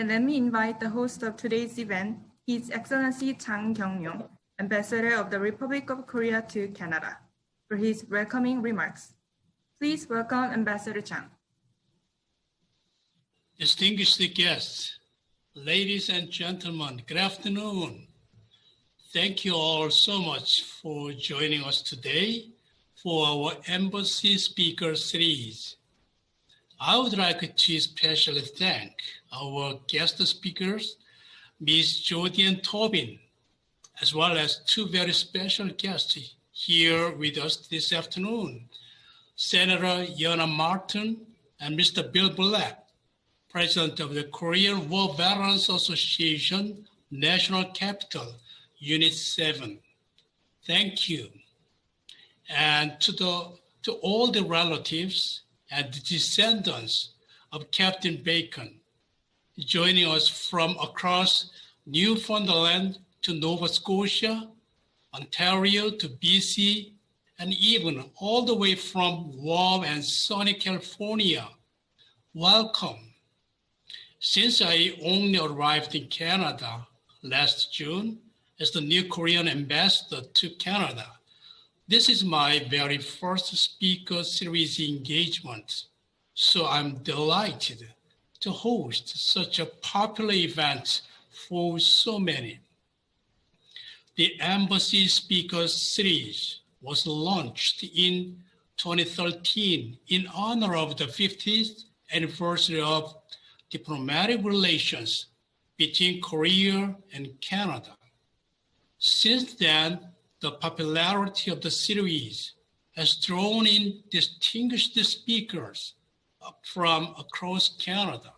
Then let me invite the host of today's event, His Excellency Chang Kyung-yong, Ambassador of the Republic of Korea to Canada, for his welcoming remarks. Please welcome Ambassador Chang. Distinguished guests, ladies and gentlemen, good afternoon. Thank you all so much for joining us today for our Embassy Speaker Series. I would like to especially thank our guest speakers, Ms. Jodian Tobin, as well as two very special guests here with us this afternoon, Senator Yana Martin and Mr. Bill Black, President of the Korean War Veterans Association, National Capital, Unit 7. Thank you. And to all the relatives and the descendants of Captain Bacon, joining us from across Newfoundland to Nova Scotia, Ontario to BC, and even all the way from warm and sunny California. Welcome. Since I only arrived in Canada last June as the new Korean ambassador to Canada, this is my very first speaker series engagement. So I'm delighted to host such a popular event for so many. The Embassy Speaker Series was launched in 2013 in honor of the 50th anniversary of diplomatic relations between Korea and Canada. Since then, the popularity of the series has drawn in distinguished speakers from across Canada.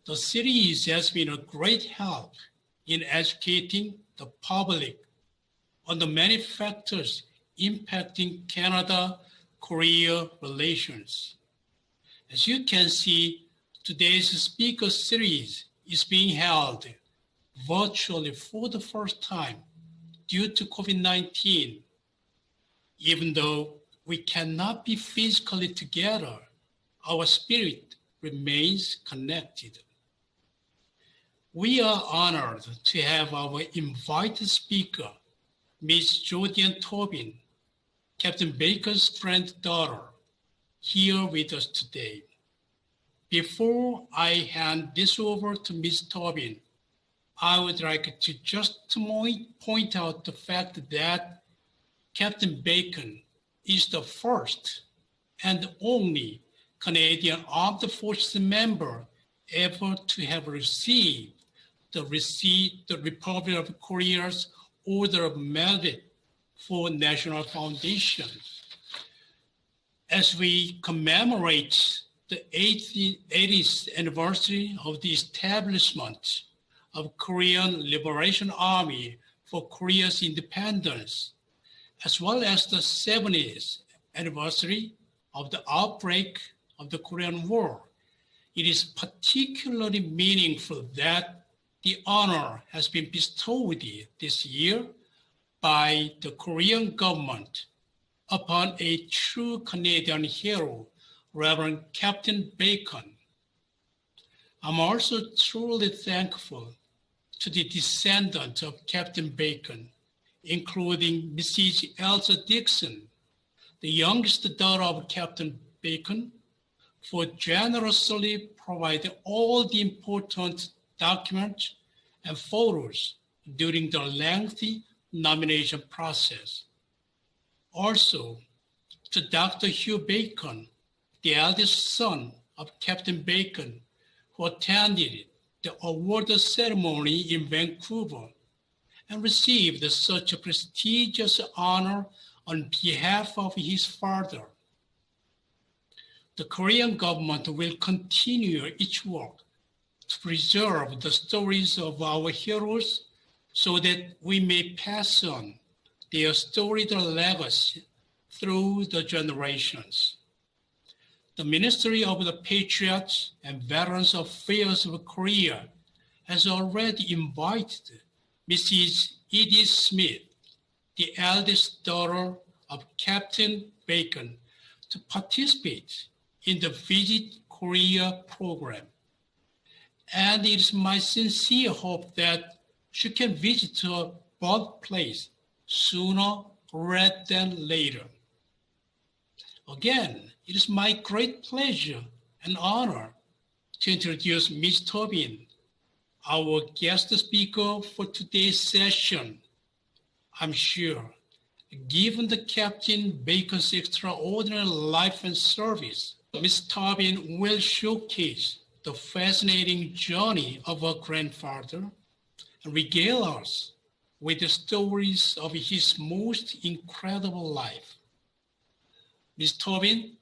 The series has been a great help in educating the public on the many factors impacting Canada-Korea relations. As you can see, today's speaker series is being held virtually for the first time due to COVID-19. Even though we cannot be physically together, our spirit remains connected. We are honored to have our invited speaker, Ms. Jodian Tobin, Captain Bacon's granddaughter, here with us today. Before I hand this over to Ms. Tobin, I would like to just point out the fact that Captain Bacon is the first and only Canadian Armed Forces member ever to have received the Republic of Korea's Order of Merit for National Foundation. As we commemorate the 80th anniversary of the establishment of Korean Liberation Army for Korea's independence, as well as the 70th anniversary of the outbreak of the Korean War, it is particularly meaningful that the honor has been bestowed this year by the Korean government upon a true Canadian hero, Reverend Captain Bacon. I'm also truly thankful to the descendants of Captain Bacon, including Mrs. Elsa Dixon, the youngest daughter of Captain Bacon, for generously providing all the important documents and photos during the lengthy nomination process. Also, to Dr. Hugh Bacon, the eldest son of Captain Bacon, who attended the award ceremony in Vancouver and received such a prestigious honor on behalf of his father. The Korean government will continue its work to preserve the stories of our heroes so that we may pass on their storied legacy through the generations. The Ministry of the Patriots and Veterans Affairs of Korea has already invited Mrs. Edith Smith, the eldest daughter of Captain Bacon, to participate in the Visit Korea program. and it is my sincere hope that she can visit her birthplace sooner rather than later. Again, it is my great pleasure and honor to introduce Ms. Tobin, our guest speaker for today's session. I'm sure, given the Captain Bacon's extraordinary life and service, Ms. Tobin will showcase the fascinating journey of her grandfather and regale us with the stories of his most incredible life. Ms. Tobin,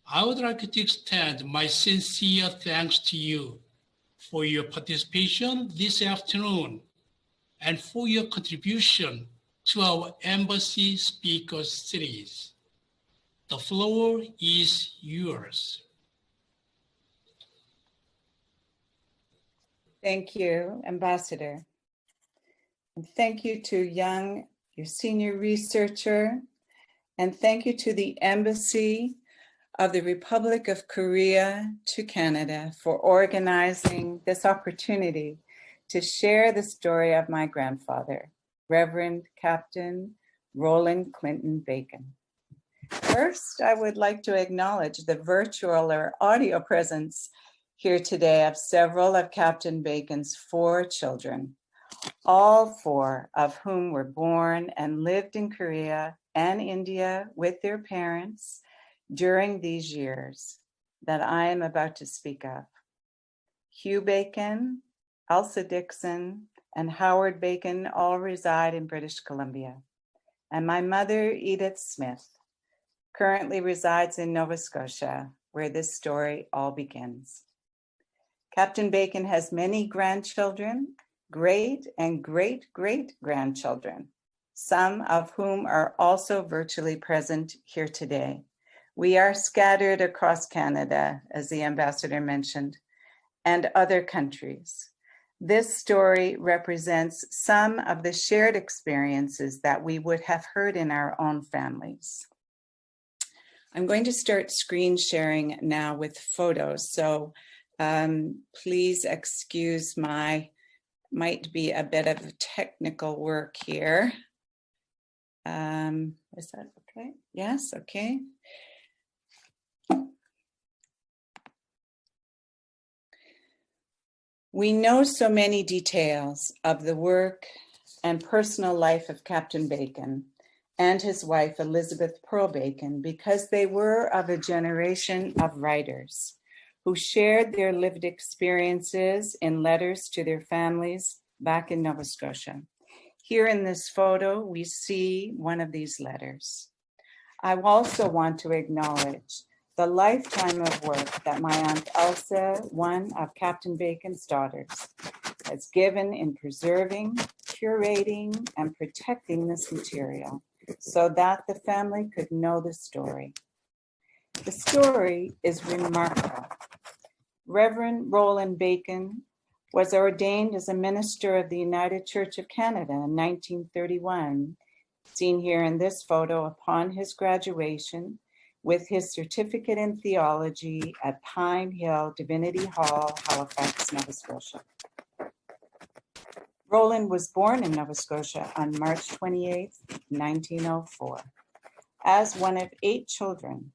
I would like to extend my sincere thanks to you for your participation this afternoon and for your contribution to our Embassy Speakers Series. The floor is yours. Thank you, Ambassador. And thank you to Young, your senior researcher, and thank you to the Embassy of the Republic of Korea to Canada for organizing this opportunity to share the story of my grandfather, Reverend Captain Roland Clinton Bacon. First, I would like to acknowledge the virtual or audio presence here today of several of Captain Bacon's 4 children, all 4 of whom were born and lived in Korea and India with their parents during these years that I am about to speak of. Hugh Bacon, Elsa Dixon, and Howard Bacon all reside in British Columbia. And my mother, Edith Smith, currently resides in Nova Scotia, where this story all begins. Captain Bacon has many grandchildren, great and great-great-grandchildren, some of whom are also virtually present here today. We are scattered across Canada, as the ambassador mentioned, and other countries. This story represents some of the shared experiences that we would have heard in our own families. I'm going to start screen sharing now with photos. So please excuse might be a bit of technical work here. Is that okay? Yes, okay. We know so many details of the work and personal life of Captain Bacon and his wife, Elizabeth Pearl Bacon, because they were of a generation of writers who shared their lived experiences in letters to their families back in Nova Scotia. Here in this photo, we see one of these letters. I also want to acknowledge the lifetime of work that my Aunt Elsa, one of Captain Bacon's daughters, has given in preserving, curating, and protecting this material so that the family could know the story. The story is remarkable. Reverend Roland Bacon was ordained as a minister of the United Church of Canada in 1931, seen here in this photo upon his graduation with his certificate in theology at Pine Hill Divinity Hall, Halifax, Nova Scotia. Roland was born in Nova Scotia on March 28, 1904, as one of 8 children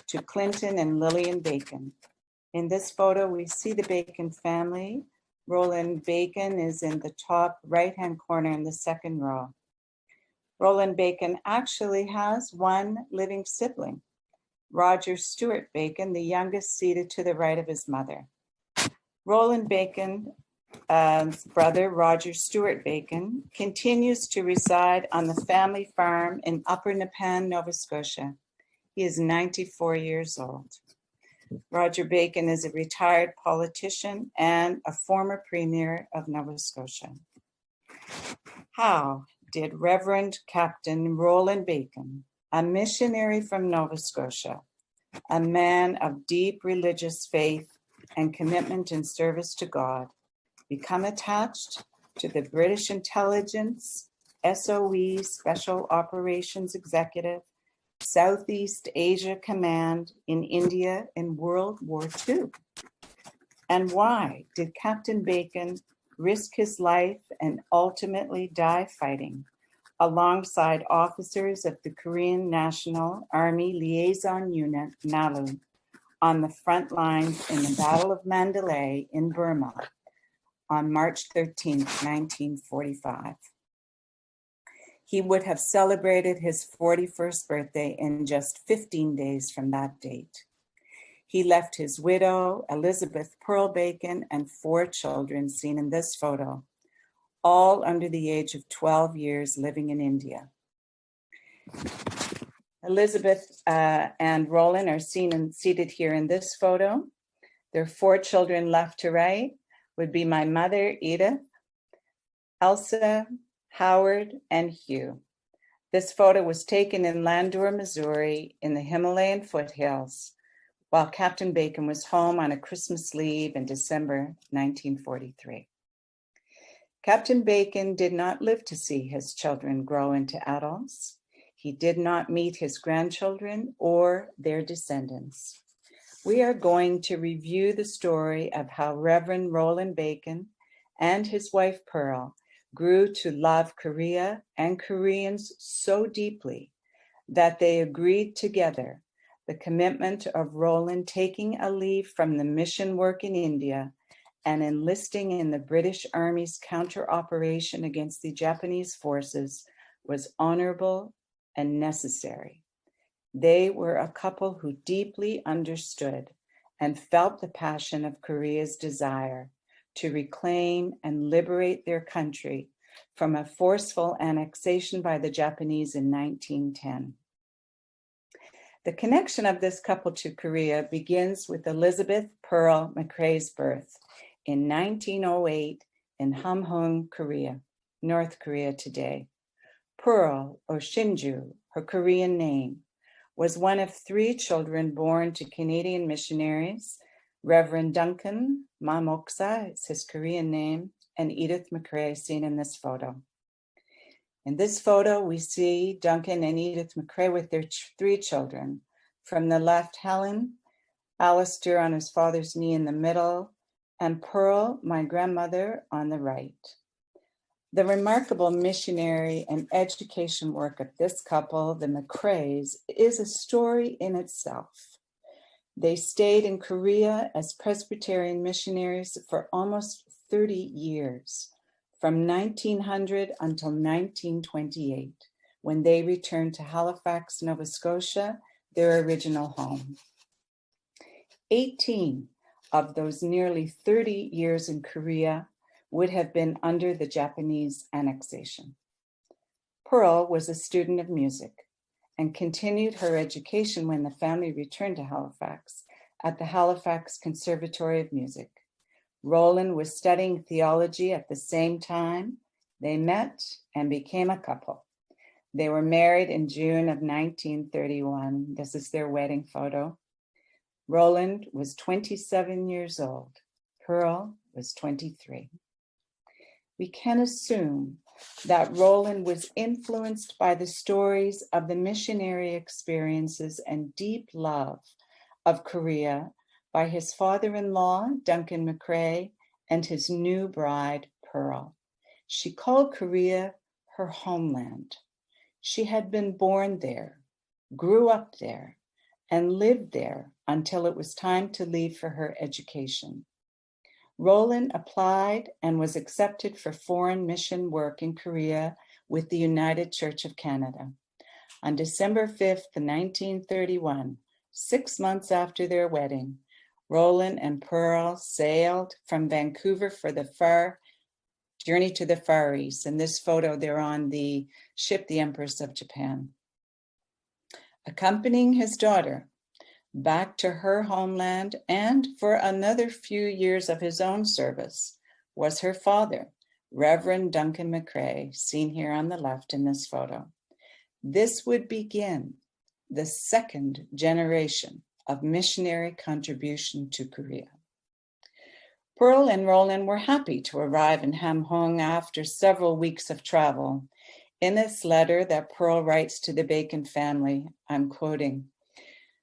to Clinton and Lillian Bacon. In this photo, we see the Bacon family. Roland Bacon is in the top right-hand corner in the second row. Roland Bacon actually has one living sibling, Roger Stewart Bacon, the youngest, seated to the right of his mother. Roland Bacon's brother, Roger Stewart Bacon, continues to reside on the family farm in Upper Nepean, Nova Scotia. He is 94 years old. Roger Bacon is a retired politician and a former premier of Nova Scotia. How did Reverend Captain Roland Bacon, a missionary from Nova Scotia, a man of deep religious faith and commitment and service to God, become attached to the British intelligence, SOE, Special Operations Executive, Southeast Asia Command in India in World War II? And why did Captain Bacon risk his life and ultimately die fighting alongside officers of the Korean National Army Liaison Unit, NALU, on the front lines in the Battle of Mandalay in Burma on March 13, 1945? He would have celebrated his 41st birthday in just 15 days from that date. He left his widow, Elizabeth Pearl Bacon, and 4 children seen in this photo, all under the age of 12 years living in India. Elizabeth and Roland are seen and seated here in this photo. Their 4 children left to right would be my mother, Edith, Elsa, Howard, and Hugh. This photo was taken in Landor, Missouri, in the Himalayan foothills, while Captain Bacon was home on a Christmas leave in December 1943. Captain Bacon did not live to see his children grow into adults. He did not meet his grandchildren or their descendants. We are going to review the story of how Reverend Roland Bacon and his wife Pearl grew to love Korea and Koreans so deeply that they agreed together the commitment of Roland taking a leave from the mission work in India and enlisting in the British Army's counter-operation against the Japanese forces was honorable and necessary. They were a couple who deeply understood and felt the passion of Korea's desire to reclaim and liberate their country from a forceful annexation by the Japanese in 1910. The connection of this couple to Korea begins with Elizabeth Pearl McCrae's birth in 1908 in Hamhung, Korea, North Korea today. Pearl, or Shinju, her Korean name, was one of 3 children born to Canadian missionaries, Reverend Duncan Mamoksa is his Korean name, and Edith McCrae, seen in this photo. In this photo, we see Duncan and Edith McCrae with their 3 children. From the left, Helen, Alistair on his father's knee in the middle, and Pearl, my grandmother, on the right. The remarkable missionary and education work of this couple, the McCraes, is a story in itself. They stayed in Korea as Presbyterian missionaries for almost 30 years, from 1900 until 1928, when they returned to Halifax, Nova Scotia, their original home. 18 of those nearly 30 years in Korea would have been under the Japanese annexation. Pearl was a student of music and continued her education when the family returned to Halifax at the Halifax Conservatory of Music. Roland was studying theology at the same time. They met and became a couple. They were married in June of 1931. This is their wedding photo. Roland was 27 years old. Pearl was 23. We can assume that Roland was influenced by the stories of the missionary experiences and deep love of Korea by his father-in-law, Duncan McCrae, and his new bride, Pearl. She called Korea her homeland. She had been born there, grew up there, and lived there until it was time to leave for her education. Roland applied and was accepted for foreign mission work in Korea with the United Church of Canada. On December 5th, 1931, 6 months after their wedding, Roland and Pearl sailed from Vancouver for the journey to the Far East. In this photo, they're on the ship, the Empress of Japan. Accompanying his daughter back to her homeland and for another few years of his own service was her father, Reverend Duncan McCrae, seen here on the left in this photo. This would begin the 2nd generation of missionary contribution to Korea. Pearl and Roland were happy to arrive in Hamhung after several weeks of travel. In this letter that Pearl writes to the Bacon family, I'm quoting,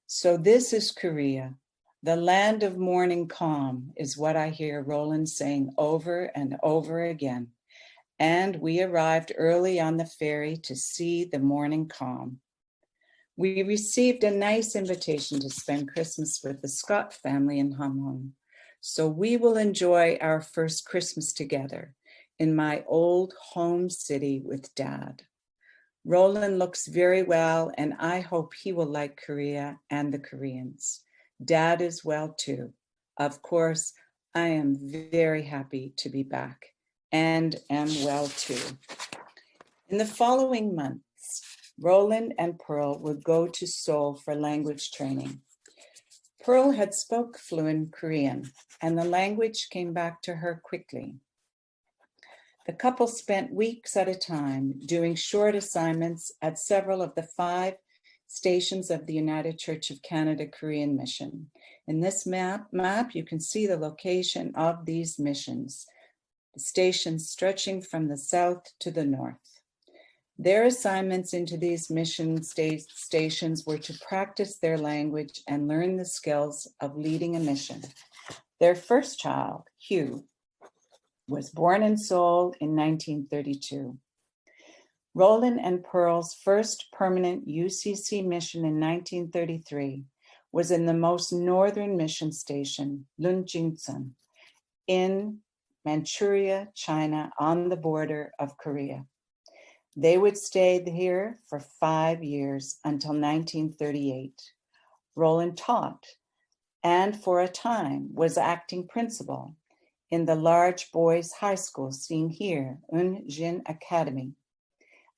"So this is Korea. The land of morning calm is what I hear Roland saying over and over again. And we arrived early on the ferry to see the morning calm. We received a nice invitation to spend Christmas with the Scott family in Hong Kong. So we will enjoy our first Christmas together in my old home city with Dad. Roland looks very well, and I hope he will like Korea and the Koreans. Dad is well too. Of course, I am very happy to be back and am well too. In the following months, Roland and Pearl would go to Seoul for language training. Pearl had spoke fluent Korean, and the language came back to her quickly. The couple spent weeks at a time doing short assignments at several of the 5 stations of the United Church of Canada Korean Mission. In this map, you can see the location of these missions, the stations stretching from the south to the north. Their assignments into these mission stations were to practice their language and learn the skills of leading a mission. Their first child, Hugh, was born in Seoul in 1932. Roland and Pearl's first permanent UCC mission in 1933 was in the most northern mission station, Lunjingsan, in Manchuria, China, on the border of Korea. They would stay here for 5 years until 1938. Roland taught and for a time was acting principal in the large boys' high school seen here, Jin Academy,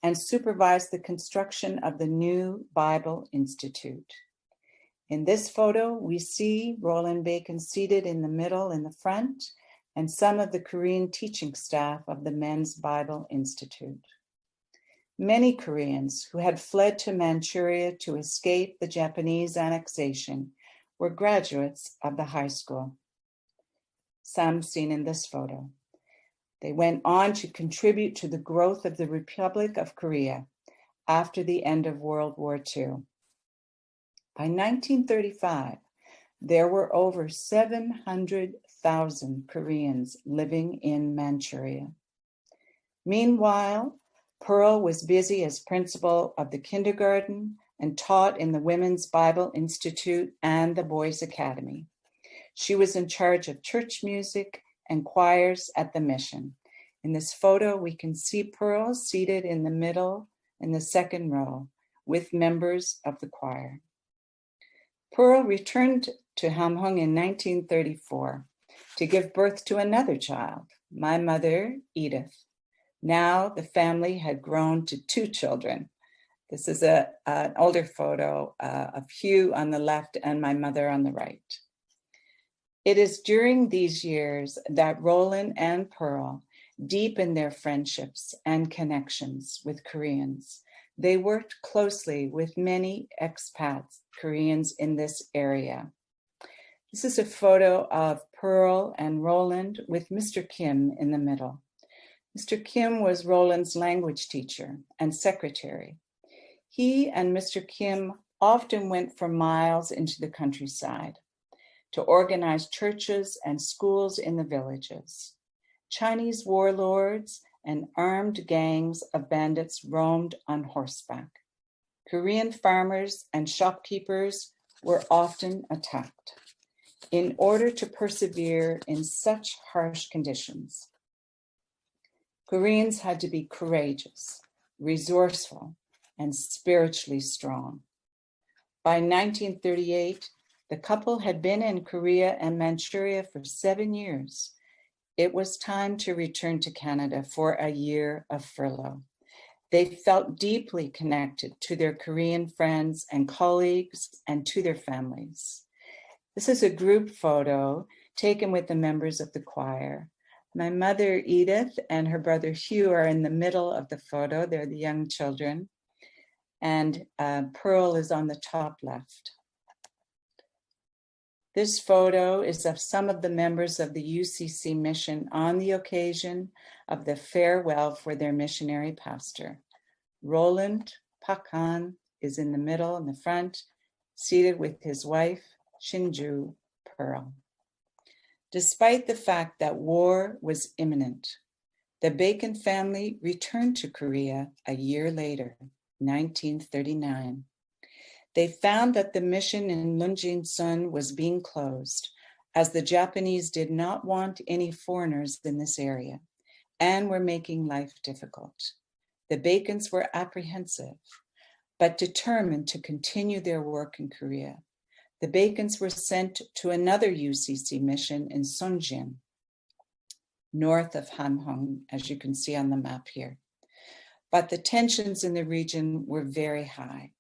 and supervised the construction of the new Bible Institute. In this photo, we see Roland Bacon seated in the middle in the front and some of the Korean teaching staff of the Men's Bible Institute. Many Koreans who had fled to Manchuria to escape the Japanese annexation were graduates of the high school. Some seen in this photo. They went on to contribute to the growth of the Republic of Korea after the end of World War II. By 1935, there were over 700,000 Koreans living in Manchuria. Meanwhile, Pearl was busy as principal of the kindergarten and taught in the Women's Bible Institute and the Boys Academy. She was in charge of church music and choirs at the mission. In this photo, we can see Pearl seated in the middle in the second row with members of the choir. Pearl returned to Hamhung in 1934 to give birth to another child, my mother, Edith. Now the family had grown to 2 children. This is an older photo of Hugh on the left and my mother on the right. It is during these years that Roland and Pearl deepened their friendships and connections with Koreans. They worked closely with many expats, Koreans in this area. This is a photo of Pearl and Roland with Mr. Kim in the middle. Mr. Kim was Roland's language teacher and secretary. He and Mr. Kim often went for miles into the countryside to organize churches and schools in the villages. Chinese warlords and armed gangs of bandits roamed on horseback. Korean farmers and shopkeepers were often attacked. In order to persevere in such harsh conditions, Koreans had to be courageous, resourceful, and spiritually strong. By 1938, the couple had been in Korea and Manchuria for 7 years. It was time to return to Canada for a year of furlough. They felt deeply connected to their Korean friends and colleagues and to their families. This is a group photo taken with the members of the choir. My mother, Edith, and her brother Hugh are in the middle of the photo. They're the young children. And Pearl is on the top left. This photo is of some of the members of the UCC mission on the occasion of the farewell for their missionary pastor. Roland Pakhan is in the middle in the front, seated with his wife, Shinju, Pearl. Despite the fact that war was imminent, the Bacon family returned to Korea a year later, 1939. They found that the mission in Lunjin-sun was being closed, as the Japanese did not want any foreigners in this area and were making life difficult. The Bacons were apprehensive, but determined to continue their work in Korea. The Bacons were sent to another UCC mission in Sunjin, north of Hamhung, as you can see on the map here. But the tensions in the region were very high.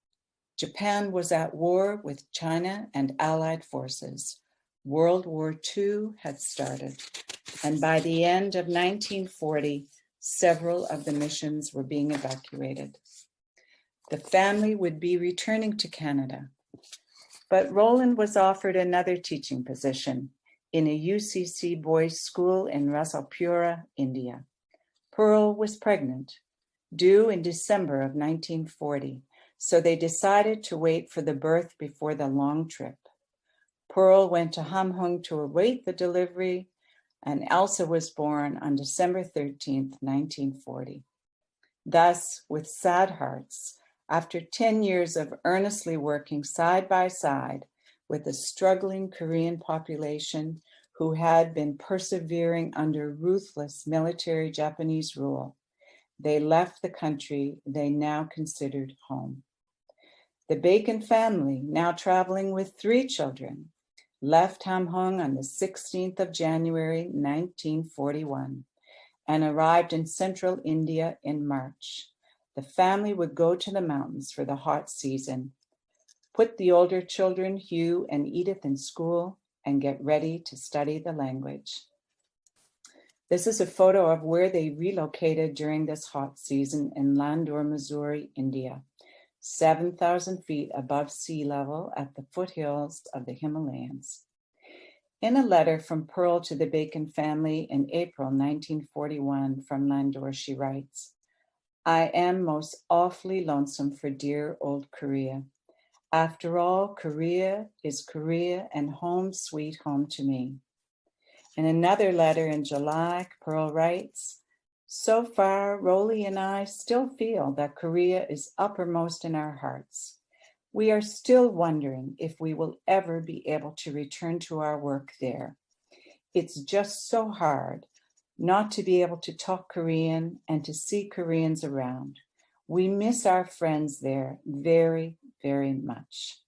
Japan was at war with China and Allied forces. World War II had started, and by the end of 1940, several of the missions were being evacuated. The family would be returning to Canada, but Roland was offered another teaching position in a UCC boys' school in Rasalpura, India. Pearl was pregnant, due in December of 1940, so they decided to wait for the birth before the long trip. Pearl went to Hamhung to await the delivery, and Elsa was born on December 13th, 1940. Thus, with sad hearts, after 10 years of earnestly working side by side with the struggling Korean population who had been persevering under ruthless military Japanese rule, they left the country they now considered home. The Bacon family, now traveling with 3 children, left Hamhung on the 16th of January, 1941, and arrived in central India in March. The family would go to the mountains for the hot season, put the older children, Hugh and Edith, in school, and get ready to study the language. This is a photo of where they relocated during this hot season in Landur, Missouri, India, 7,000 feet above sea level at the foothills of the Himalayas. In a letter from Pearl to the Bacon family in April 1941 from Landur, she writes, "I am most awfully lonesome for dear old Korea. After all, Korea is Korea and home sweet home to me." In another letter in July, Pearl writes, "So far, Roly and I still feel that Korea is uppermost in our hearts. We are still wondering if we will ever be able to return to our work there. It's just so hard not to be able to talk Korean and to see Koreans around. We miss our friends there very, very much."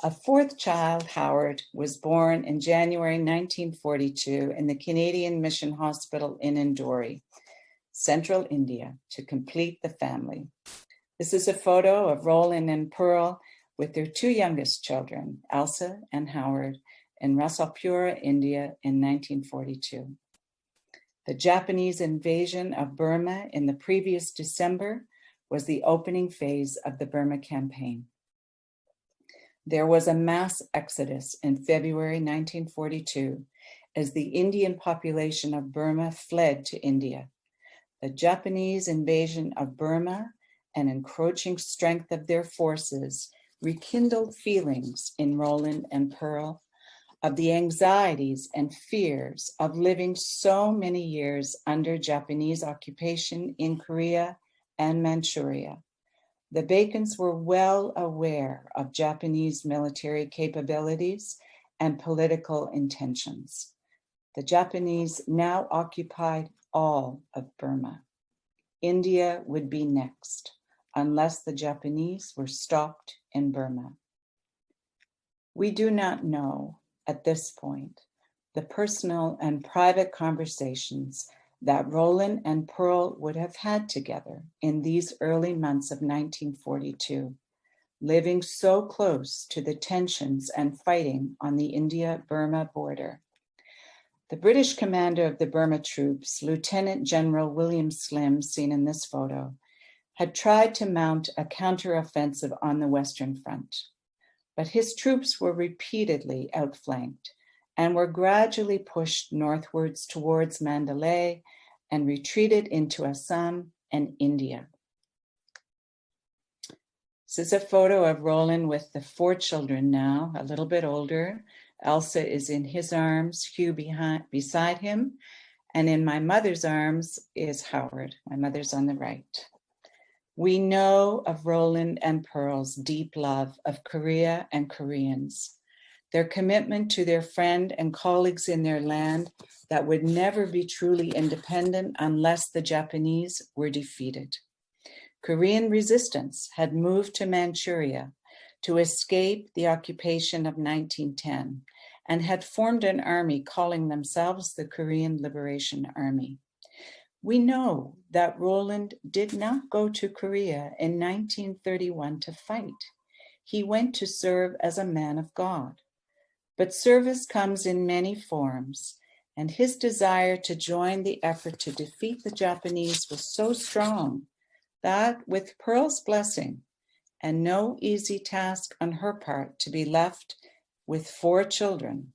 A 4th child, Howard, was born in January 1942 in the Canadian Mission Hospital in Indore, central India, to complete the family. This is a photo of Roland and Pearl with their 2 youngest children, Elsa and Howard, in Rasalpura, India in 1942. The Japanese invasion of Burma in the previous December was the opening phase of the Burma campaign. There was a mass exodus in February 1942 as the Indian population of Burma fled to India. The Japanese invasion of Burma and encroaching strength of their forces rekindled feelings in Roland and Pearl of the anxieties and fears of living so many years under Japanese occupation in Korea and Manchuria. The Bacons were well aware of Japanese military capabilities and political intentions. The Japanese now occupied all of Burma. India would be next, unless the Japanese were stopped in Burma. We do not know at this point the personal and private conversations that Roland and Pearl would have had together in these early months of 1942, living so close to the tensions and fighting on the India-Burma border. The British commander of the Burma troops, Lieutenant General William Slim, seen in this photo, had tried to mount a counteroffensive on the Western Front, but his troops were repeatedly outflanked and were gradually pushed northwards towards Mandalay and retreated into Assam and India. This is a photo of Roland with the 4 children now, a little bit older, Elsa is in his arms, Hugh beside him, and in my mother's arms is Howard. My mother's on the right. We know of Roland and Pearl's deep love of Korea and Koreans, their commitment to their friend and colleagues in their land that would never be truly independent unless the Japanese were defeated. Korean resistance had moved to Manchuria to escape the occupation of 1910 and had formed an army calling themselves the Korean Liberation Army. We know that Roland did not go to Korea in 1931 to fight. He went to serve as a man of God. But service comes in many forms, and his desire to join the effort to defeat the Japanese was so strong that, with Pearl's blessing and no easy task on her part to be left with 4 children,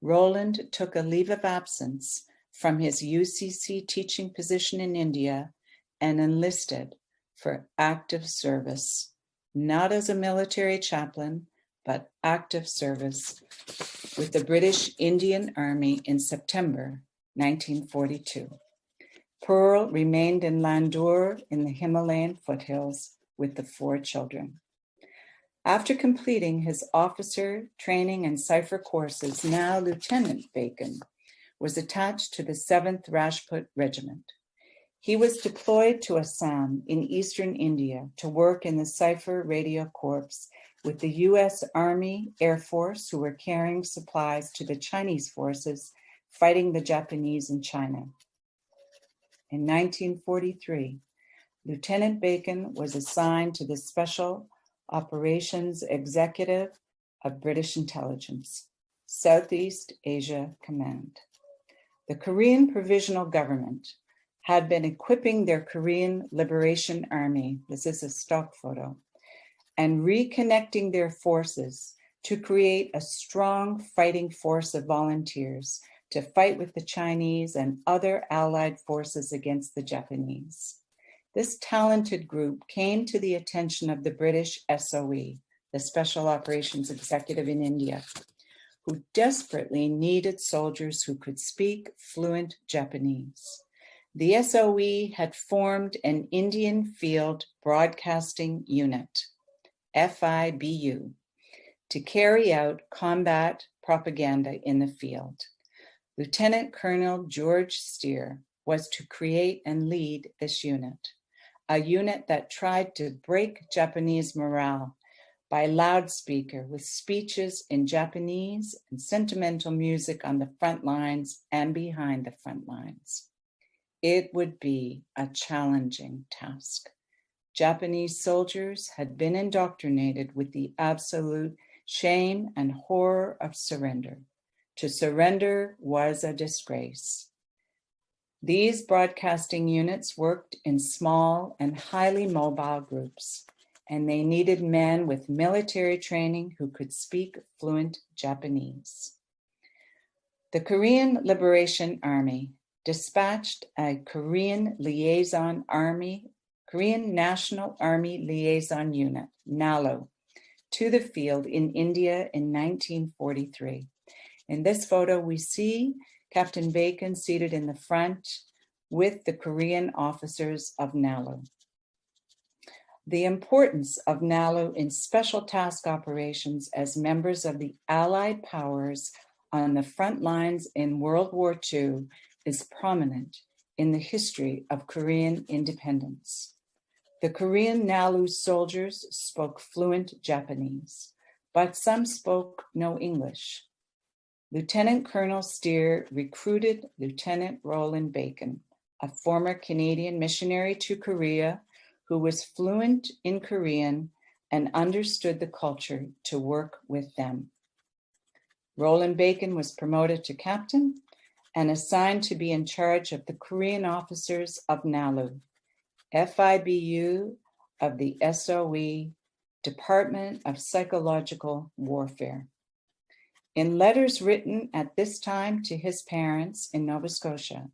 Roland took a leave of absence from his UCC teaching position in India and enlisted for active service, not as a military chaplain, but active service with the British Indian Army in September 1942. Pearl remained in Landur in the Himalayan foothills with the 4 children. After completing his officer training and cipher courses, now Lieutenant Bacon was attached to the 7th Rajput Regiment. He was deployed to Assam in eastern India to work in the Cipher Radio Corps with the US Army Air Force, who were carrying supplies to the Chinese forces fighting the Japanese in China. In 1943, Lieutenant Bacon was assigned to the Special Operations Executive of British Intelligence, Southeast Asia Command. The Korean Provisional Government had been equipping their Korean Liberation Army, this is a stock photo, and reconnecting their forces to create a strong fighting force of volunteers to fight with the Chinese and other allied forces against the Japanese. This talented group came to the attention of the British SOE, the Special Operations Executive in India, who desperately needed soldiers who could speak fluent Japanese. The SOE had formed an Indian Field Broadcasting Unit, FIBU, to carry out combat propaganda in the field. Lieutenant Colonel George Steer was to create and lead this unit, a unit that tried to break Japanese morale by loudspeaker with speeches in Japanese and sentimental music on the front lines and behind the front lines. It would be a challenging task. Japanese soldiers had been indoctrinated with the absolute shame and horror of surrender. To surrender was a disgrace. These broadcasting units worked in small and highly mobile groups, and they needed men with military training who could speak fluent Japanese. The Korean Liberation Army dispatched a Korean National Army Liaison Unit, NALO, to the field in India in 1943. In this photo, we see Captain Bacon seated in the front with the Korean officers of NALO. The importance of NALO in special task operations as members of the Allied powers on the front lines in World War II is prominent in the history of Korean independence. The Korean NALU soldiers spoke fluent Japanese, but some spoke no English. Lieutenant Colonel Steer recruited Lieutenant Roland Bacon, a former Canadian missionary to Korea who was fluent in Korean and understood the culture, to work with them. Roland Bacon was promoted to captain and assigned to be in charge of the Korean officers of NALU, FIBU of the SOE, Department of Psychological Warfare. In letters written at this time to his parents in Nova Scotia,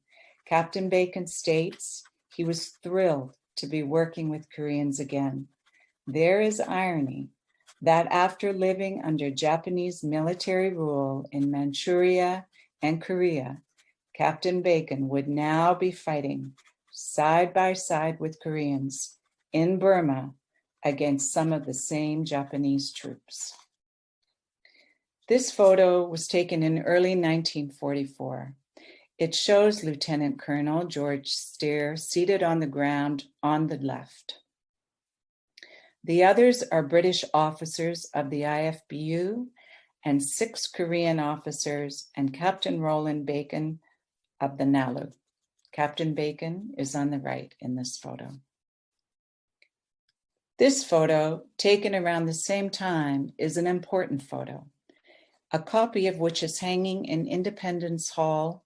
Captain Bacon states he was thrilled to be working with Koreans again. There is irony, that after living under Japanese military rule in Manchuria and Korea, Captain Bacon would now be fighting side by side with Koreans in Burma against some of the same Japanese troops. This photo was taken in early 1944. It shows Lieutenant Colonel George Steer seated on the ground on the left. The others are British officers of the IFBU and 6 Korean officers and Captain Roland Bacon of the Nalu. Captain Bacon is on the right in this photo. This photo, taken around the same time, is an important photo, a copy of which is hanging in Independence Hall,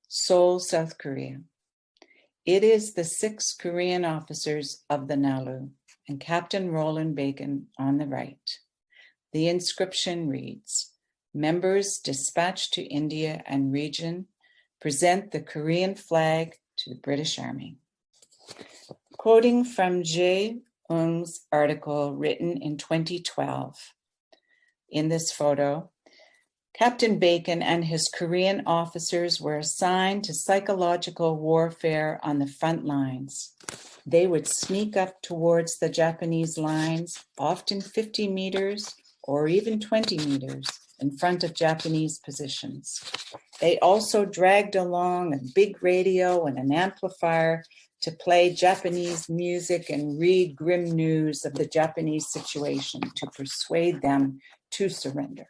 Seoul, South Korea. It is the 6 Korean officers of the Nalu and Captain Roland Bacon on the right. The inscription reads, "Members dispatched to India and region present the Korean flag to the British Army." Quoting from Jae Ung's article written in 2012, in this photo, Captain Bacon and his Korean officers were assigned to psychological warfare on the front lines. They would sneak up towards the Japanese lines, often 50 meters or even 20 meters in front of Japanese positions. They also dragged along a big radio and an amplifier to play Japanese music and read grim news of the Japanese situation to persuade them to surrender.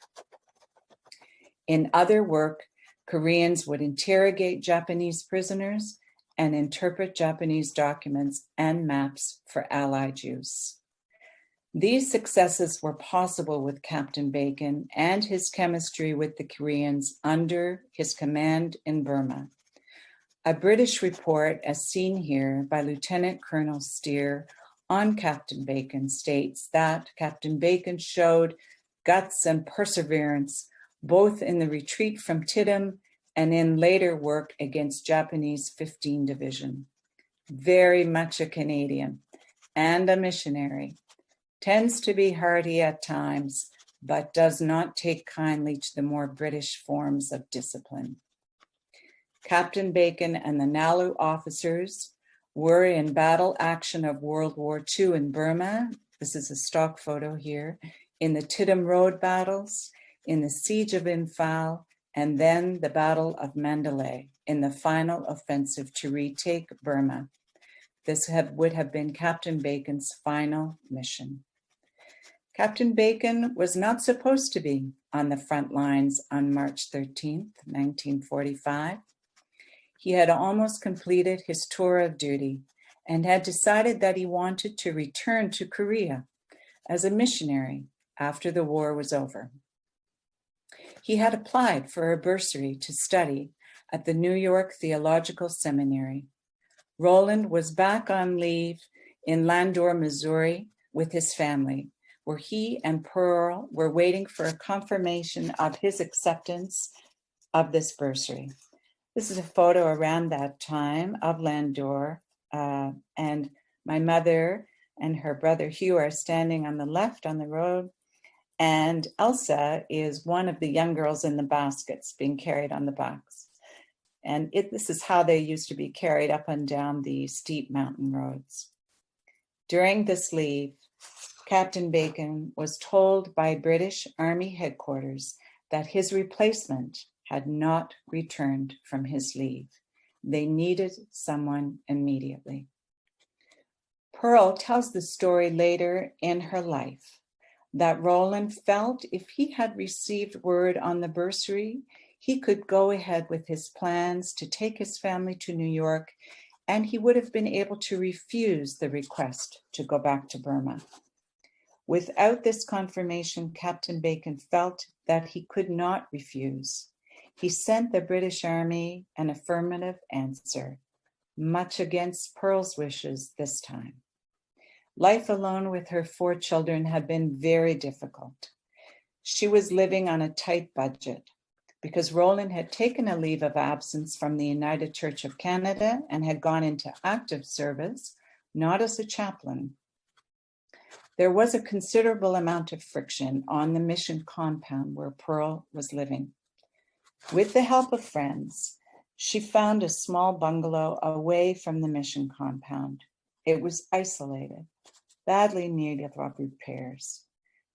In other work, Koreans would interrogate Japanese prisoners and interpret Japanese documents and maps for Allied use. These successes were possible with Captain Bacon and his chemistry with the Koreans under his command in Burma. A British report, as seen here by Lieutenant Colonel Steer on Captain Bacon, states that Captain Bacon showed guts and perseverance both in the retreat from Tidham and in later work against Japanese 15 Division. Very much a Canadian and a missionary, tends to be hearty at times, but does not take kindly to the more British forms of discipline. Captain Bacon and the Nalu officers were in battle action of World War II in Burma. This is a stock photo here, in the Tidham Road battles, in the Siege of Imphal, and then the Battle of Mandalay in the final offensive to retake Burma. This would have been Captain Bacon's final mission. Captain Bacon was not supposed to be on the front lines on March 13th, 1945. He had almost completed his tour of duty and had decided that he wanted to return to Korea as a missionary after the war was over. He had applied for a bursary to study at the New York Theological Seminary. Roland was back on leave in Landor, Missouri with his family, where he and Pearl were waiting for a confirmation of his acceptance of this bursary. This is a photo around that time of Landor, and my mother and her brother Hugh are standing on the left on the road, and Elsa is one of the young girls in the baskets being carried on the backs. And this is how they used to be carried up and down the steep mountain roads. During this leave, Captain Bacon was told by British Army headquarters that his replacement had not returned from his leave. They needed someone immediately. Pearl tells the story later in her life that Roland felt if he had received word on the bursary, he could go ahead with his plans to take his family to New York, and he would have been able to refuse the request to go back to Burma. Without this confirmation, Captain Bacon felt that he could not refuse. He sent the British Army an affirmative answer, much against Pearl's wishes this time. Life alone with her 4 children had been very difficult. She was living on a tight budget because Roland had taken a leave of absence from the United Church of Canada and had gone into active service, not as a chaplain, There was a considerable amount of friction on the mission compound where Pearl was living. With the help of friends, she found a small bungalow away from the mission compound. It was isolated, badly needed of repairs.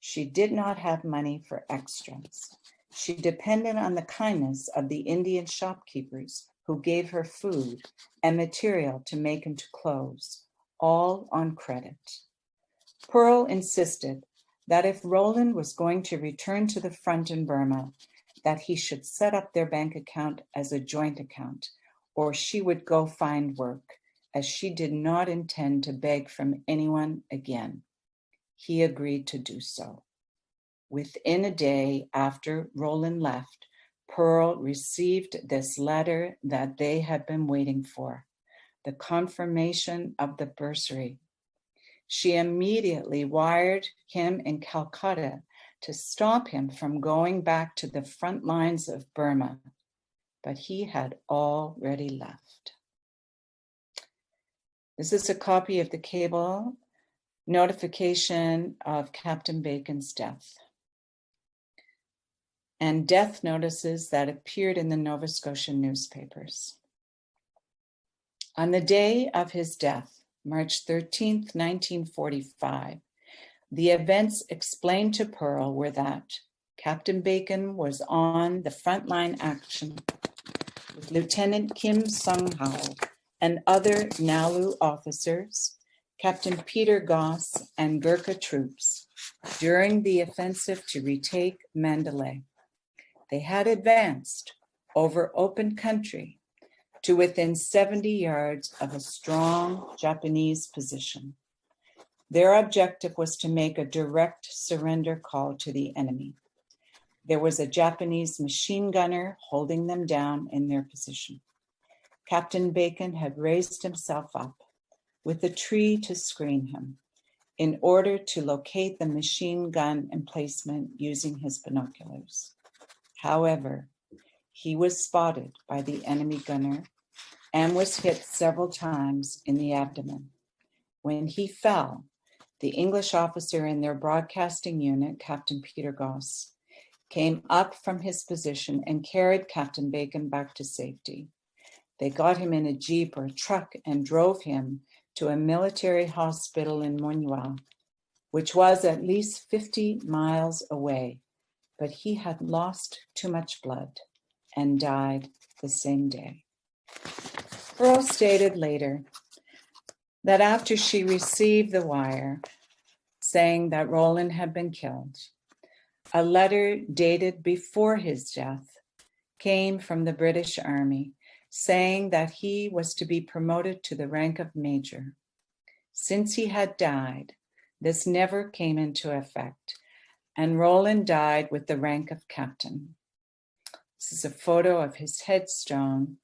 She did not have money for extras. She depended on the kindness of the Indian shopkeepers who gave her food and material to make into clothes, all on credit. Pearl insisted that if Roland was going to return to the front in Burma, that he should set up their bank account as a joint account, or she would go find work, as she did not intend to beg from anyone again. He agreed to do so. Within a day after Roland left, Pearl received this letter that they had been waiting for, the confirmation of the bursary. She immediately wired him in Calcutta to stop him from going back to the front lines of Burma, but he had already left. This is a copy of the cable notification of Captain Bacon's death and death notices that appeared in the Nova Scotian newspapers. On the day of his death, March 13th, 1945, the events explained to Pearl were that Captain Bacon was on the frontline action with Lieutenant Kim Sung-Hao and other Nalu officers, Captain Peter Goss and Gurkha troops during the offensive to retake Mandalay. They had advanced over open country to within 70 yards of a strong Japanese position. Their objective was to make a direct surrender call to the enemy. There was a Japanese machine gunner holding them down in their position. Captain Bacon had raised himself up with a tree to screen him in order to locate the machine gun emplacement using his binoculars. However, he was spotted by the enemy gunner and was hit several times in the abdomen. When he fell, the English officer in their broadcasting unit, Captain Peter Goss, came up from his position and carried Captain Bacon back to safety. They got him in a jeep or a truck and drove him to a military hospital in Munywa, which was at least 50 miles away, but he had lost too much blood and died the same day. Pearl stated later that after she received the wire saying that Roland had been killed, a letter dated before his death came from the British Army saying that he was to be promoted to the rank of major. Since he had died, this never came into effect, and Roland died with the rank of captain. This is a photo of his headstone.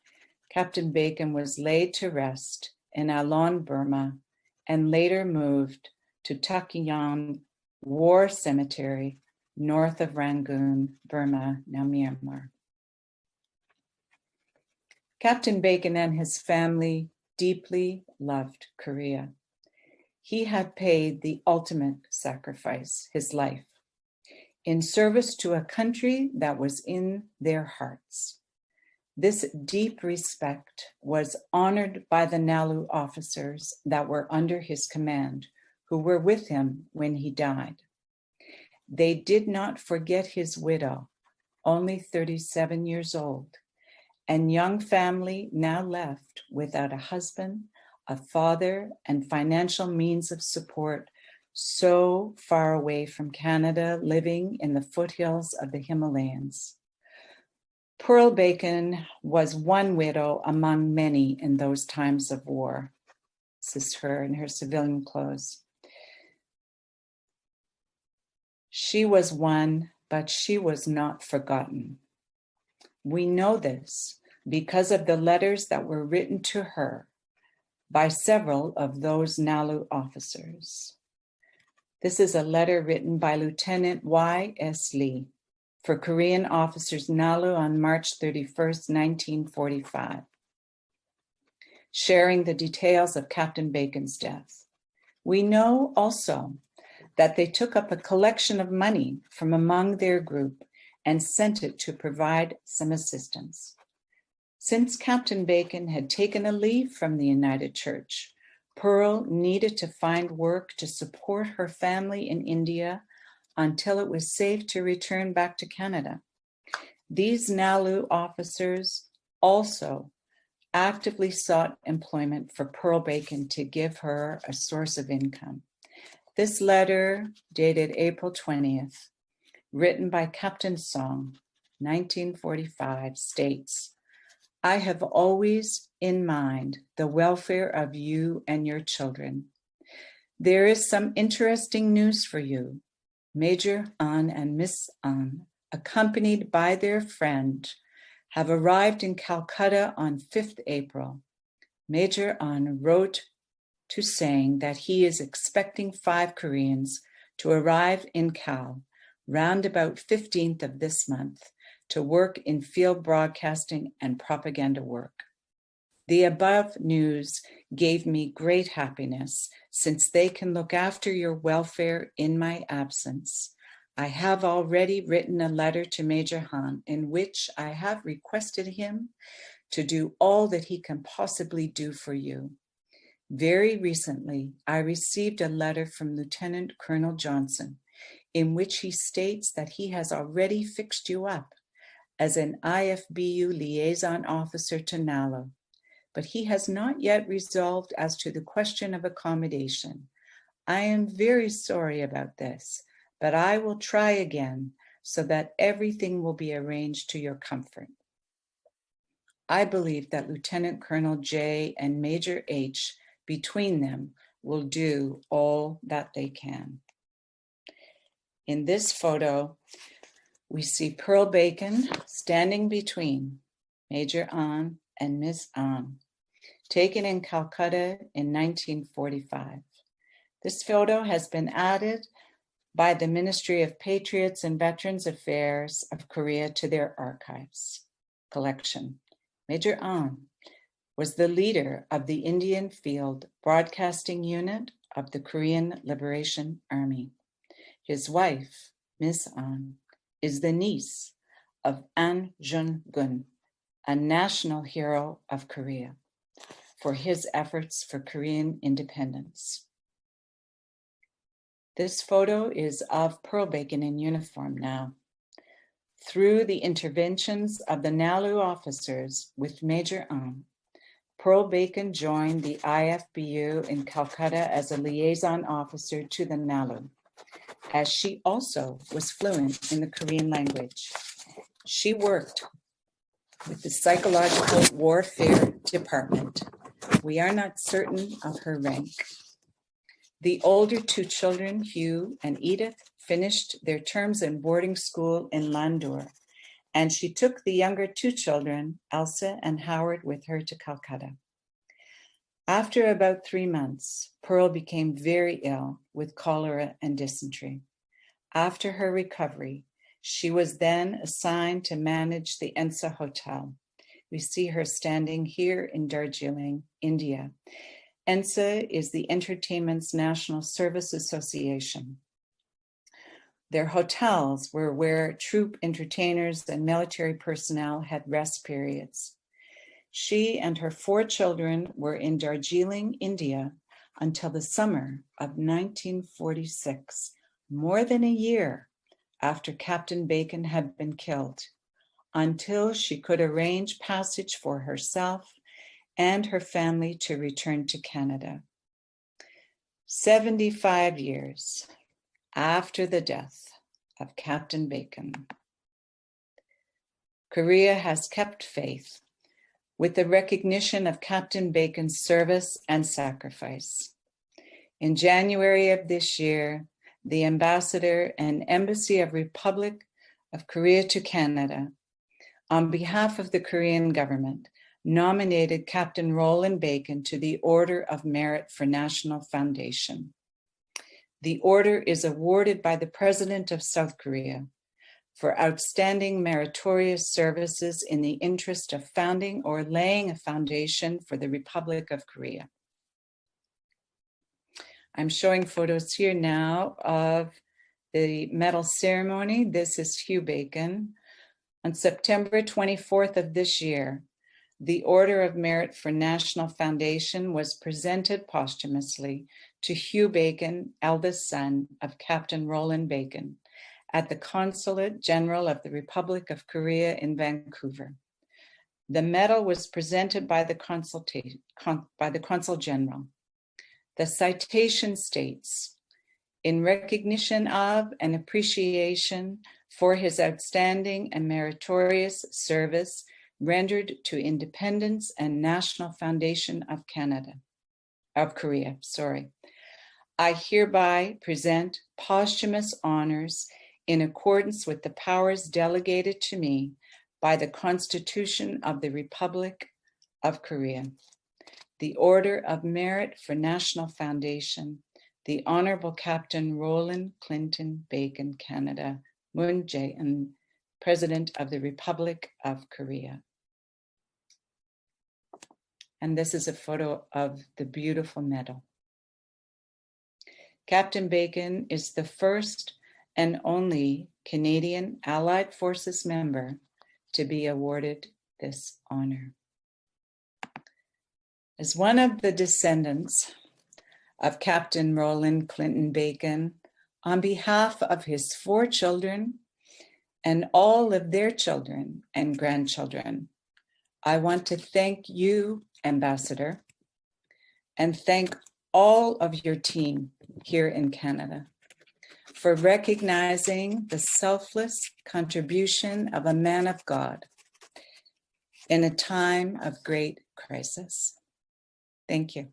Captain Bacon was laid to rest in Alon, Burma, and later moved to Takiyan War Cemetery, north of Rangoon, Burma, now Myanmar. Captain Bacon and his family deeply loved Korea. He had paid the ultimate sacrifice, his life, in service to a country that was in their hearts. This deep respect was honored by the Nalu officers that were under his command, who were with him when he died. They did not forget his widow, only 37 years old, and young family now left without a husband, a father, and financial means of support, so far away from Canada, living in the foothills of the Himalayas. Pearl Bacon was one widow among many in those times of war. This is her in her civilian clothes. She was one, but she was not forgotten. We know this because of the letters that were written to her by several of those Nalu officers. This is a letter written by Lieutenant Y.S. Lee for Korean officers Nalu on March 31st, 1945, sharing the details of Captain Bacon's death. We know also that they took up a collection of money from among their group and sent it to provide some assistance. Since Captain Bacon had taken a leave from the United Church, Pearl needed to find work to support her family in India until it was safe to return back to Canada. These NALU officers also actively sought employment for Pearl Bacon to give her a source of income. This letter, dated April 20th, written by Captain Song, 1945, states, "I have always in mind the welfare of you and your children. There is some interesting news for you. Major An and Miss An, accompanied by their friend, have arrived in Calcutta on 5th April. Major An wrote to saying that he is expecting 5 Koreans to arrive in Cal round about 15th of this month to work in field broadcasting and propaganda work. The above news gave me great happiness since they can look after your welfare in my absence. I have already written a letter to Major Han in which I have requested him to do all that he can possibly do for you. Very recently, I received a letter from Lieutenant Colonel Johnson in which he states that he has already fixed you up as an IFBU liaison officer to NALO, but he has not yet resolved as to the question of accommodation. I am very sorry about this, but I will try again so that everything will be arranged to your comfort. I believe that Lieutenant Colonel J and Major H between them will do all that they can." In this photo, we see Pearl Bacon standing between Major An and Miss An, taken in Calcutta in 1945. This photo has been added by the Ministry of Patriots and Veterans Affairs of Korea to their archives collection. Major An was the leader of the Indian Field Broadcasting Unit of the Korean Liberation Army. His wife, Miss An, is the niece of An Jung-gun, a national hero of Korea, for his efforts for Korean independence. This photo is of Pearl Bacon in uniform now. Through the interventions of the NALU officers with Major An, Pearl Bacon joined the IFBU in Calcutta as a liaison officer to the NALU, as she also was fluent in the Korean language. She worked with the Psychological Warfare Department. We are not certain of her rank. The older 2 children, Hugh and Edith, finished their terms in boarding school in Landur, and she took the younger 2 children, Elsa and Howard, with her to Calcutta. After about 3 months, Pearl became very ill with cholera and dysentery. After her recovery, she was then assigned to manage the Ensa Hotel. We see her standing here in Darjeeling, India. Ensa is the Entertainment's National Service Association. Their hotels were where troop entertainers and military personnel had rest periods. She and her 4 children were in Darjeeling, India, until the summer of 1946, more than a year after Captain Bacon had been killed, until she could arrange passage for herself and her family to return to Canada. 75 years after the death of Captain Bacon, Korea has kept faith with the recognition of Captain Bacon's service and sacrifice. In January of this year, the Ambassador and Embassy of Republic of Korea to Canada, on behalf of the Korean government, nominated Captain Roland Bacon to the Order of Merit for National Foundation. The order is awarded by the President of South Korea for outstanding meritorious services in the interest of founding or laying a foundation for the Republic of Korea. I'm showing photos here now of the medal ceremony. This is Hugh Bacon. On September 24th of this year, the Order of Merit for National Foundation was presented posthumously to Hugh Bacon, eldest son of Captain Roland Bacon, at the Consulate General of the Republic of Korea in Vancouver. The medal was presented by the Consul General. The citation states, in recognition of and appreciation for his outstanding and meritorious service rendered to independence and national foundation of Korea. I hereby present posthumous honors in accordance with the powers delegated to me by the Constitution of the Republic of Korea. The Order of Merit for National Foundation, the Honorable Captain Roland Clinton Bacon, Canada, Moon Jae-in, President of the Republic of Korea. And this is a photo of the beautiful medal. Captain Bacon is the first and only Canadian Allied Forces member to be awarded this honor. As one of the descendants of Captain Roland Clinton Bacon, on behalf of his 4 children and all of their children and grandchildren, I want to thank you, Ambassador, and thank all of your team here in Canada for recognizing the selfless contribution of a man of God in a time of great crisis. Thank you.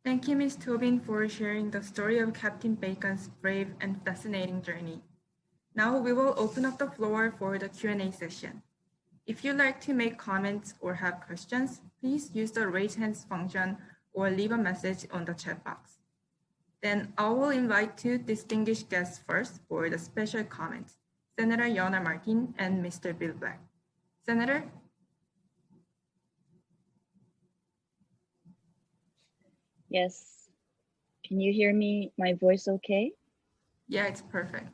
Thank you, Ms. Tobin, for sharing the story of Captain Bacon's brave and fascinating journey. Now we will open up the floor for the Q&A session. If you'd like to make comments or have questions, please use the raise hands function or leave a message on the chat box. Then I will invite 2 distinguished guests first for the special comments, Senator Yona Martin and Mr. Bill Black. Senator? Yes. Can you hear me, my voice okay? Yeah, it's perfect.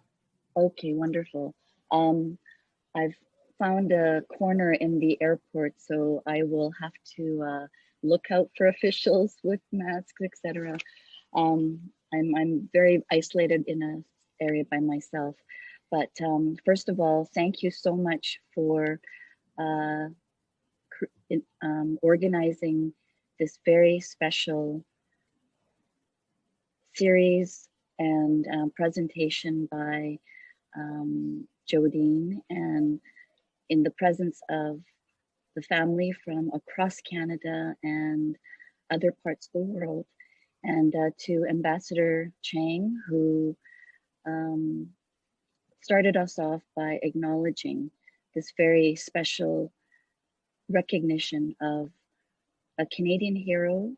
Okay, wonderful. I've found a corner in the airport, so I will have to look out for officials with masks, etc. I'm very isolated in an area by myself. But first of all, thank you so much for organizing this very special series and presentation by Jodine, and in the presence of the family from across Canada and other parts of the world, and to Ambassador Chang, who started us off by acknowledging this very special recognition of a Canadian hero,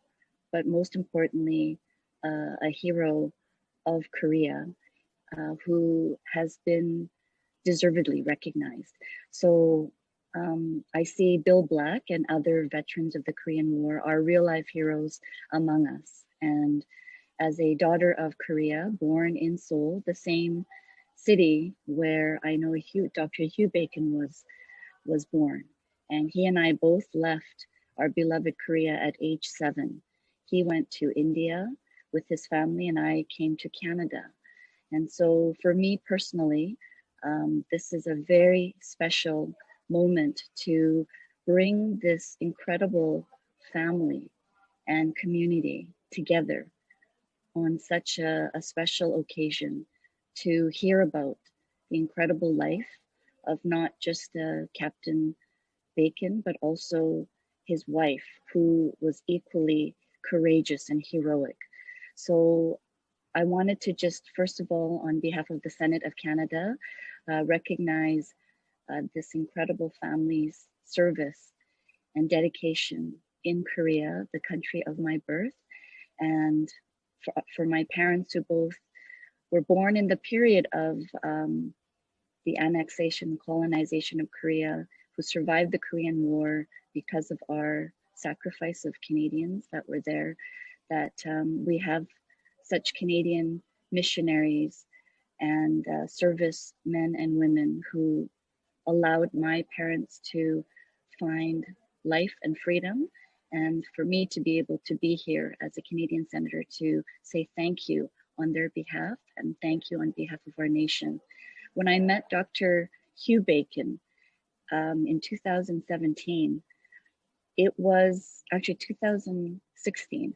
but most importantly, a hero of Korea who has been deservedly recognized. So I see Bill Black and other veterans of the Korean War are real life heroes among us. And as a daughter of Korea, born in Seoul, the same city where I know Dr. Hugh Bacon was born. And he and I both left our beloved Korea at age 7. He went to India with his family and I came to Canada. And so for me personally, this is a very special moment to bring this incredible family and community together on such a special occasion to hear about the incredible life of not just Captain Bacon, but also his wife, who was equally courageous and heroic. So I wanted to just, first of all, on behalf of the Senate of Canada, recognize this incredible family's service and dedication in Korea, the country of my birth, and for my parents who both were born in the period of the annexation, colonization of Korea who survived the Korean War because of our sacrifice of Canadians that were there, that we have such Canadian missionaries and service men and women who allowed my parents to find life and freedom, and for me to be able to be here as a Canadian senator to say thank you on their behalf and thank you on behalf of our nation. When I met Dr. Hugh Bacon in 2017, it was actually 2016.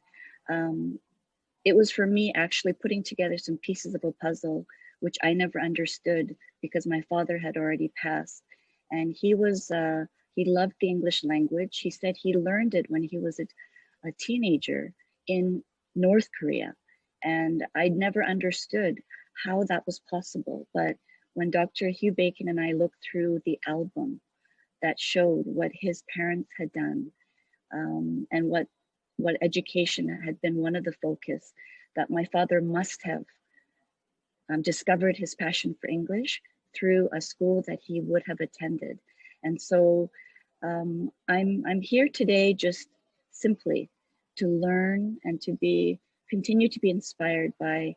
It was for me actually putting together some pieces of a puzzle, which I never understood because my father had already passed. And he loved the English language. He said he learned it when he was a teenager in North Korea. And I never understood how that was possible. But when Dr. Hugh Bacon and I looked through the album that showed what his parents had done, and what education had been one of the focus, that my father must have discovered his passion for English through a school that he would have attended. And so I'm here today just simply to learn and to continue to be inspired by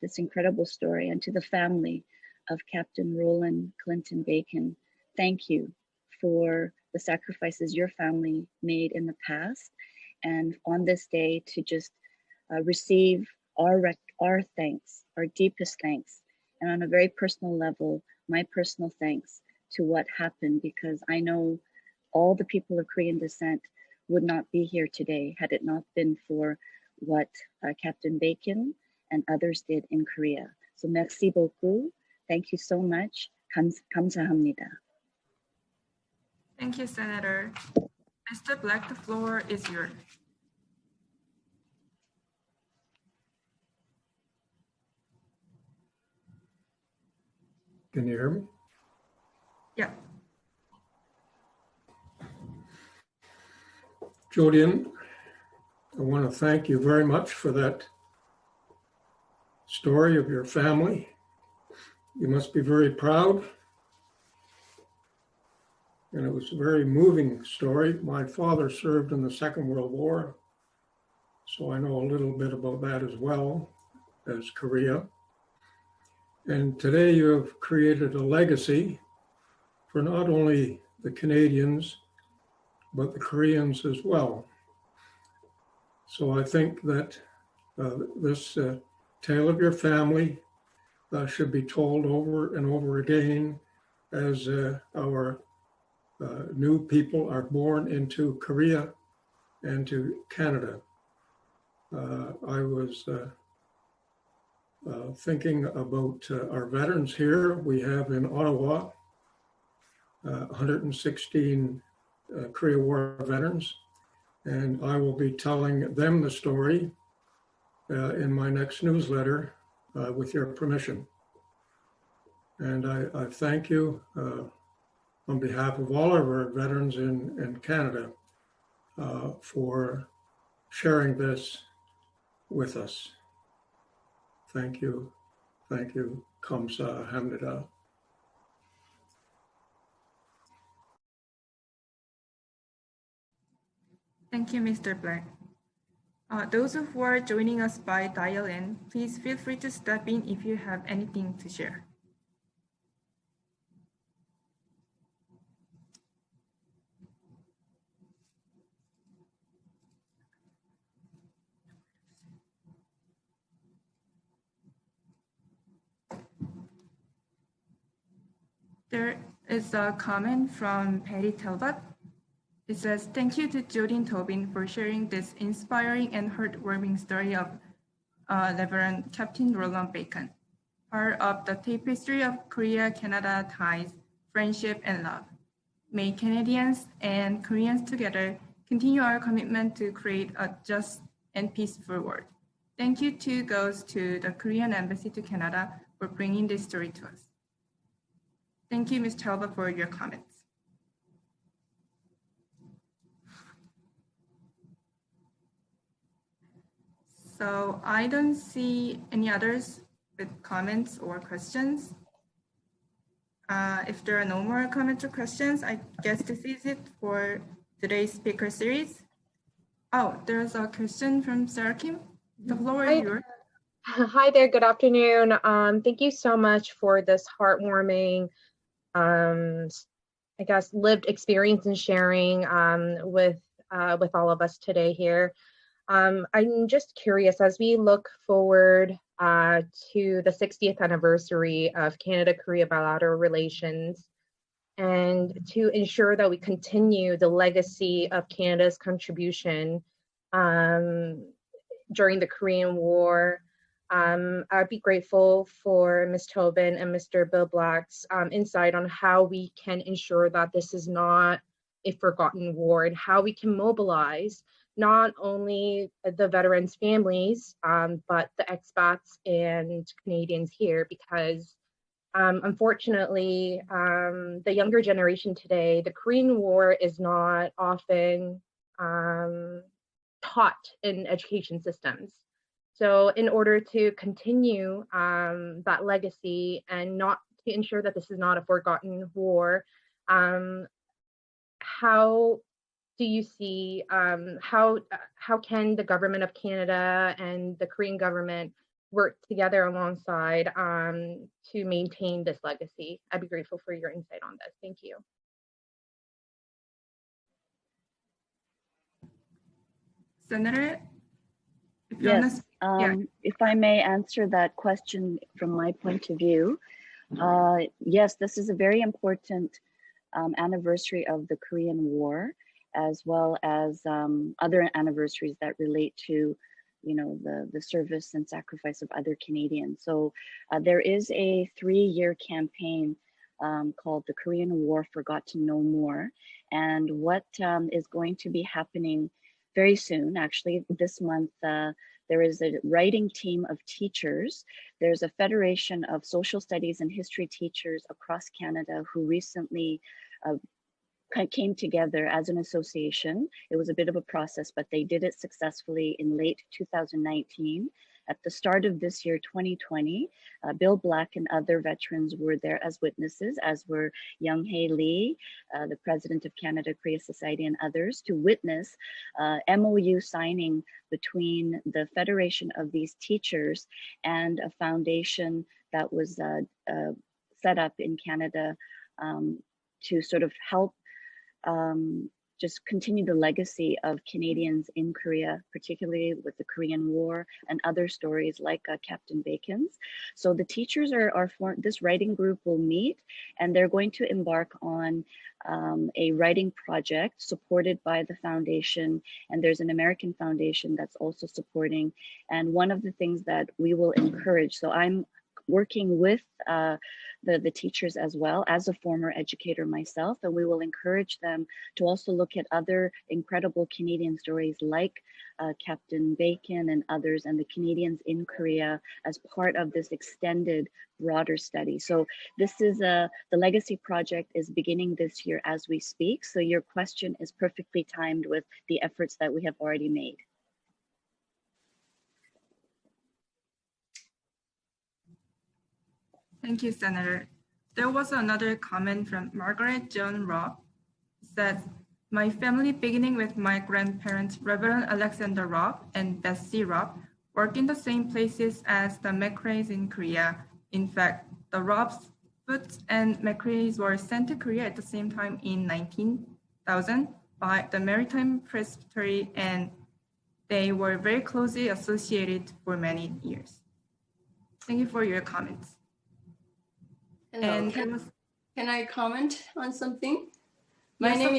this incredible story. And to the family of Captain Roland Clinton Bacon, thank you for the sacrifices your family made in the past. And on this day to just receive our thanks, our deepest thanks. And on a very personal level, my personal thanks to what happened, because I know all the people of Korean descent would not be here today had it not been for what Captain Bacon and others did in Korea. So merci beaucoup. Thank you so much. 감사합니다. Thank you, Senator. Mr. Black, the floor is yours. Can you hear me? Yeah. Jodian, I want to thank you very much for that story of your family. You must be very proud. And it was a very moving story. My father served in the Second World War, so I know a little bit about that as well as Korea. And today you have created a legacy for not only the Canadians, but the Koreans as well. So I think that this tale of your family should be told over and over again as our new people are born into Korea and to Canada. I was thinking about our veterans here. We have in Ottawa 116 Korea War veterans, and I will be telling them the story in my next newsletter with your permission. And I thank you on behalf of all of our veterans in Canada for sharing this with us. Thank you. Thank you. 감사합니다. Thank you, Mr. Black. Those who are joining us by dial-in, please feel free to step in if you have anything to share. There is a comment from Patty Talbot. It says, thank you to Jodin Tobin for sharing this inspiring and heartwarming story of Reverend Captain Roland Bacon, part of the tapestry of Korea-Canada ties, friendship, and love. May Canadians and Koreans together continue our commitment to create a just and peaceful world. Thank you goes to the Korean Embassy to Canada for bringing this story to us. Thank you, Ms. Talbot, for your comments. So I don't see any others with comments or questions. If there are no more comments or questions, I guess this is it for today's speaker series. Oh, there's a question from Sarah Kim. The floor is yours. Hi there, good afternoon. Thank you so much for this heartwarming, I guess, lived experience and sharing with all of us today here. I'm just curious, as we look forward to the 60th anniversary of Canada-Korea bilateral relations, and to ensure that we continue the legacy of Canada's contribution during the Korean War, I'd be grateful for Ms. Tobin and Mr. Bill Black's insight on how we can ensure that this is not a forgotten war, and how we can mobilize not only the veterans' families, but the expats and Canadians here, because unfortunately, the younger generation today, the Korean War is not often taught in education systems. So in order to continue that legacy and not to ensure that this is not a forgotten war, how do you see, how can the government of Canada and the Korean government work together alongside to maintain this legacy? I'd be grateful for your insight on this. Thank you. Senator, Yes, if I may answer that question from my point of view. Yes, this is a very important anniversary of the Korean War, as well as other anniversaries that relate to, you know, the service and sacrifice of other Canadians. So there is a 3-year campaign called the Korean War Forgotten No More. And what is going to be happening very soon, actually this month, there is a writing team of teachers. There's a Federation of Social Studies and History teachers across Canada who recently came together as an association. It was a bit of a process, but they did it successfully in late 2019. At the start of this year, 2020, Bill Black and other veterans were there as witnesses, as were Young Hae Lee, the president of Canada Korea Society, and others, to witness MOU signing between the federation of these teachers and a foundation that was set up in Canada to sort of help just continue the legacy of Canadians in Korea, particularly with the Korean War and other stories like Captain Bacon's. So the teachers this writing group will meet, and they're going to embark on a writing project supported by the foundation, and there's an American foundation that's also supporting. And one of the things that we will encourage, so I'm working with the teachers as well as a former educator myself, and we will encourage them to also look at other incredible Canadian stories like Captain Bacon and others, and the Canadians in Korea as part of this extended broader study. So this is the Legacy Project is beginning this year as we speak. So your question is perfectly timed with the efforts that we have already made. Thank you, Senator. There was another comment from Margaret Joan Robb. It says, my family, beginning with my grandparents, Reverend Alexander Robb and Bessie Robb, worked in the same places as the McRae's in Korea. In fact, the Robbs, Foots, and McRae's were sent to Korea at the same time in 19,000 by the Maritime Presbytery, and they were very closely associated for many years. Thank you for your comments. Hello. And can I comment on something? My name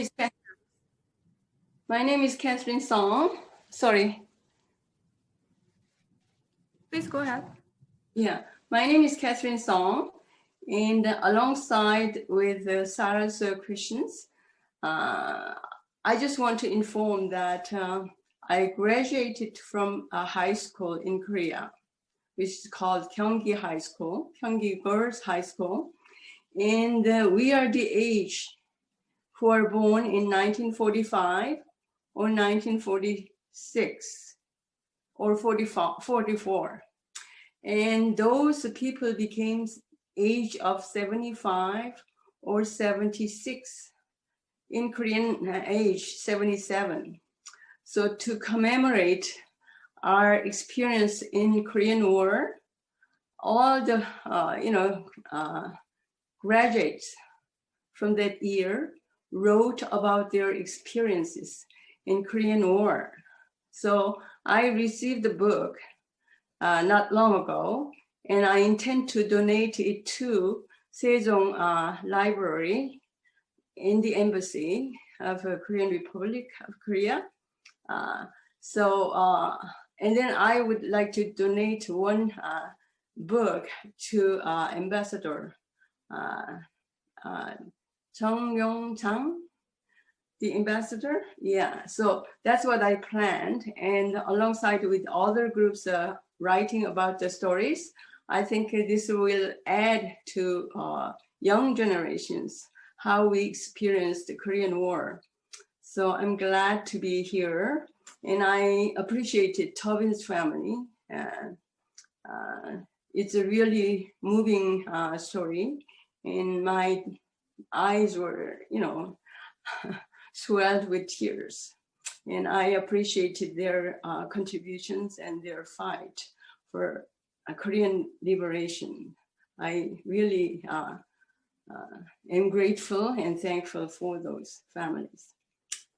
is Catherine Song. Sorry. Please go ahead. Yeah, my name is Catherine Song, and alongside with Sarah's Christians, I just want to inform that I graduated from a high school in Korea, which is called Gyeonggi High School, Gyeonggi Girls High School. And we are the age who are born in 1945 or 1946 or 44. And those people became age of 75 or 76. In Korean age, 77. So to commemorate our experience in Korean War, all the graduates from that year wrote about their experiences in Korean War. So I received the book not long ago, and I intend to donate it to Sejong Library in the Embassy of the Korean Republic of Korea. And then I would like to donate one book to Ambassador Chung Yong-chang, the ambassador. Yeah, so that's what I planned. And alongside with other groups writing about the stories, I think this will add to young generations how we experienced the Korean War. So I'm glad to be here, and I appreciated Tobin's family. It's a really moving story, and my eyes were, swelled with tears. And I appreciated their contributions and their fight for Korean liberation. I really am grateful and thankful for those families.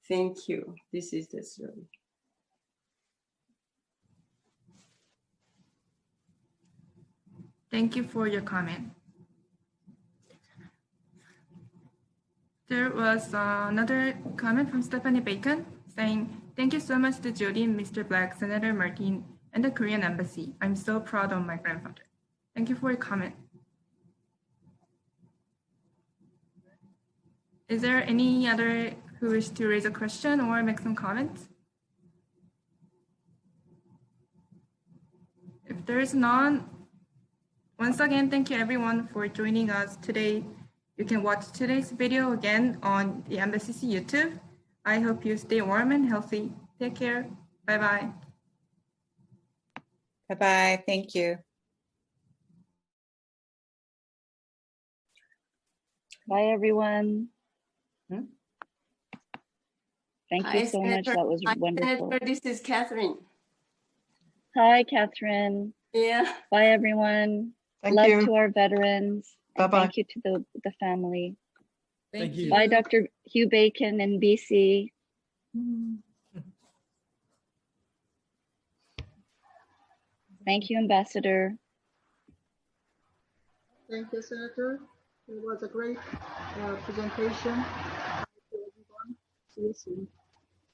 Thank you. This is the story. Thank you for your comment. There was another comment from Stephanie Bacon saying, "Thank you so much to Jody, Mr. Black, Senator Martin, and the Korean Embassy. I'm so proud of my grandfather." Thank you for your comment. Is there any other who wish to raise a question or make some comments? If there is none, once again, thank you everyone for joining us today. You can watch today's video again on the Embassy's YouTube. I hope you stay warm and healthy. Take care. Bye-bye. Bye-bye. Thank you. Bye, everyone. Thank you Hi, so much. Senator. That was Hi, wonderful. Senator. This is Catherine. Hi, Catherine. Yeah. Bye, everyone. Thank Love you. to our veterans. And Bye-bye. thank you to the family. Thank you. Bye, Dr. Hugh Bacon in BC. Thank you, Ambassador. Thank you, Senator. It was a great presentation. Thank you, everyone. See you soon.